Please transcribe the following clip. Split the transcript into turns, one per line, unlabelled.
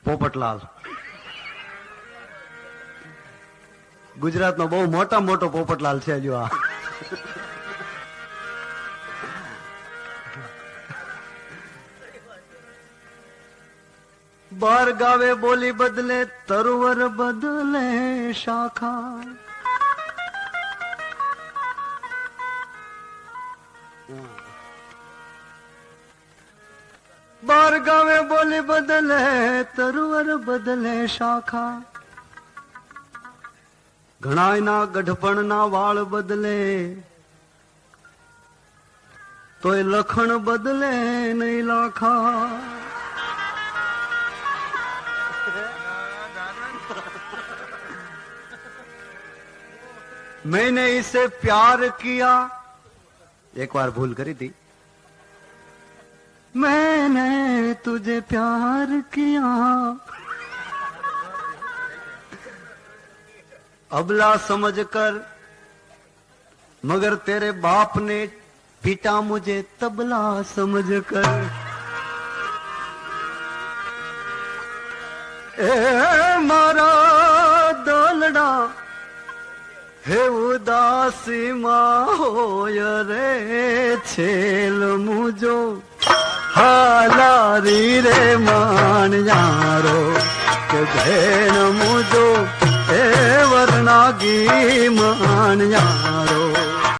પોપટલાલ ગુજરાતનો બહુ મોટા મોટો પોપટલાલ છે જો આ બાર ગાવે બોલી બદલે તરવર બદલે શાખા બાર ગાવે બોલી બદલે તરવર બદલે શાખા ઘણાયના ગઢપણના વાળ બદલે તોય લખણ બદલે નહીં લાખા मैंने इसे प्यार किया एक बार भूल करी थी मैंने तुझे प्यार किया अबला समझ कर मगर तेरे बाप ने पीटा मुझे तबला समझ कर ए मारा दलड़ा हे उदासी માં હોય રે છેલ મુજો હાલારી રે માણ્યારો કે ભેણ મુજો એ વરનાગી માણ્યા